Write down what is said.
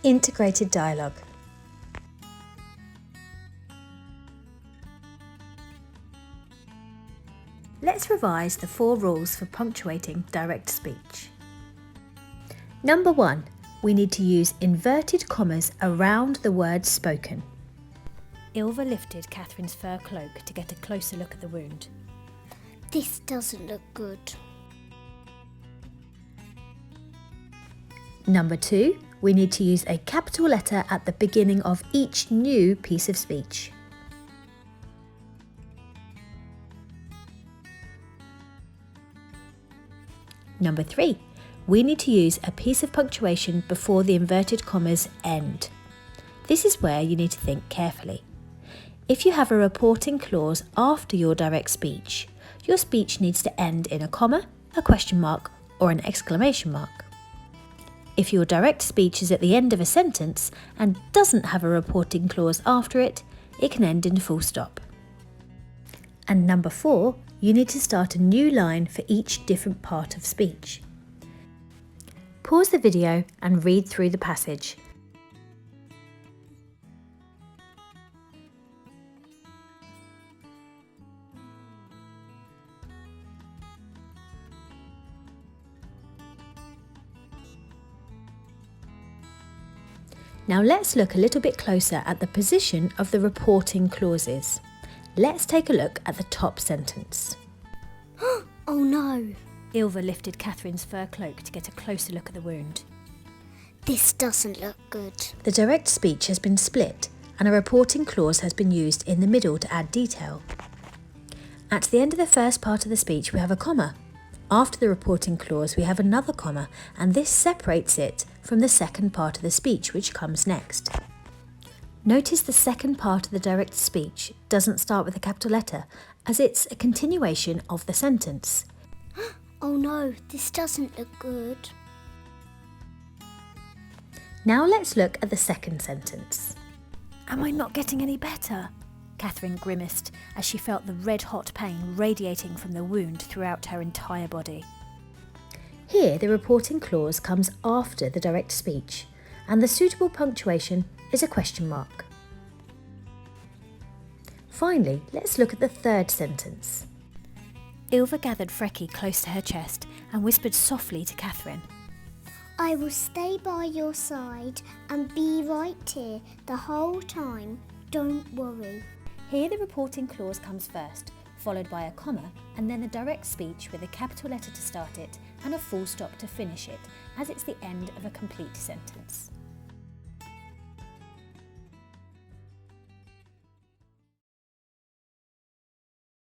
Integrated dialogue. Let's revise the 4 rules for punctuating direct speech. Number 1. We need to use inverted commas around the words spoken. Ylva lifted Catherine's fur cloak to get a closer look at the wound. This doesn't look good. Number 2. We need to use a capital letter at the beginning of each new piece of speech. Number 3. We need to use a piece of punctuation before the inverted commas end. This is where you need to think carefully. If you have a reporting clause after your direct speech, your speech needs to end in a comma, a question mark, or an exclamation mark. If your direct speech is at the end of a sentence and doesn't have a reporting clause after it, it can end in a full stop. And number 4, you need to start a new line for each different part of speech. Pause the video and read through the passage. Now let's look a little bit closer at the position of the reporting clauses. Let's take a look at the top sentence. Oh no! Ylva lifted Catherine's fur cloak to get a closer look at the wound. This doesn't look good. The direct speech has been split and a reporting clause has been used in the middle to add detail. At the end of the first part of the speech we have a comma. After the reporting clause we have another comma, and this separates it from the second part of the speech, which comes next. Notice the second part of the direct speech doesn't start with a capital letter, as it's a continuation of the sentence. Oh no, this doesn't look good. Now let's look at the second sentence. Am I not getting any better? Catherine grimaced as she felt the red-hot pain radiating from the wound throughout her entire body. Here, the reporting clause comes after the direct speech, and the suitable punctuation is a question mark. Finally, let's look at the third sentence. Ylva gathered Freckey close to her chest and whispered softly to Catherine. I will stay by your side and be right here the whole time. Don't worry. Here the reporting clause comes first, followed by a comma, and then the direct speech with a capital letter to start it and a full stop to finish it, as it's the end of a complete sentence.